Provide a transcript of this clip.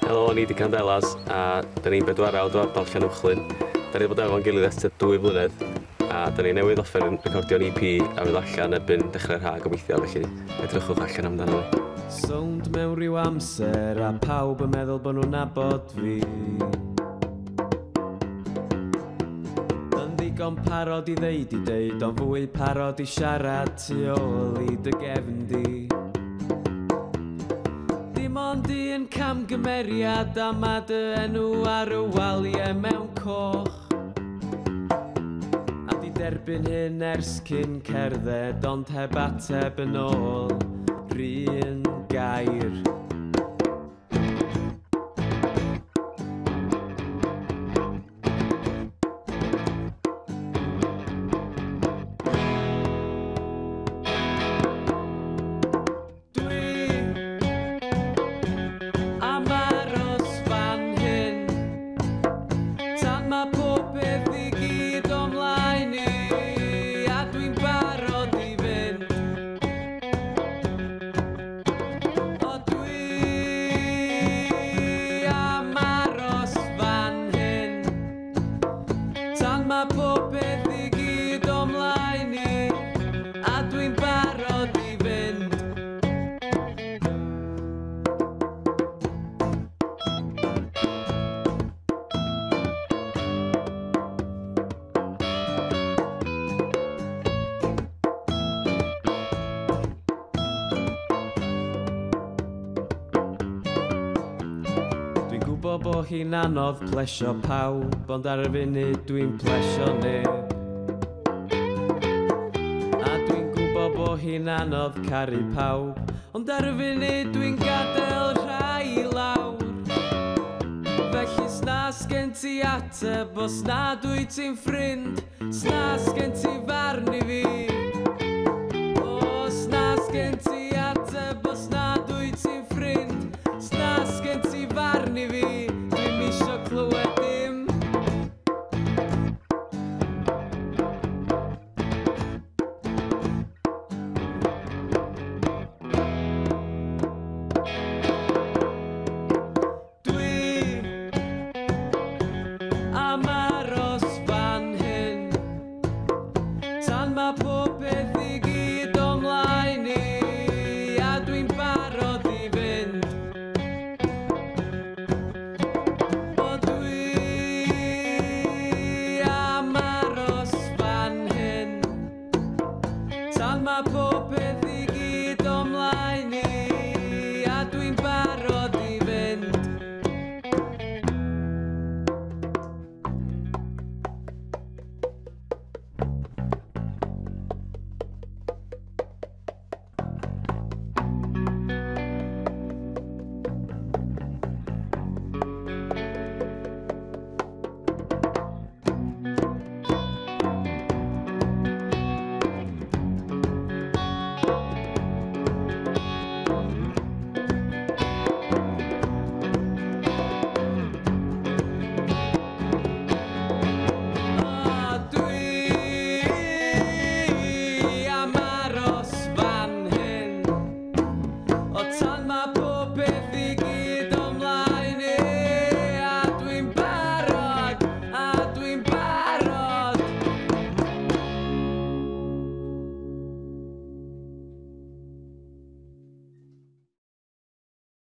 Helo, ni di Candelas, a da ni'n bedwarawd o ardal Llanuwchlyn. Da ni wedi bod efo'n gilydd ers 2 blynedd, a da ni newydd offer recordio'n EP a fydd allan erbyn dechrau'r rhag gobeithio, felly edrychwch allan amdano ni. Sownd mewn rhyw amser a pawb yn meddwl bod nhw'n nabod fi. Yn ddigon parod i ddeud i deud, ond fwy parod i siarad tu ôl i dy gefn di. Dim ond un camgymeriad a ma dy enw ar y waliau mewn coch. A di derbyn hyn ers cyn cerdded, ond heb ateb yn ôl, r'un gair. Gwybod bod hi'n anodd plesio pawb, ond ar y funud dwi'n plesio neb. A dwi'n gwybod bod hi'n anodd caru pawb, ond ar y funud dwi'n gadael rhai lawr. Felly sna sgen ti ateb, os na dwi ti'n ffrind, sna sgen ti farn i fi.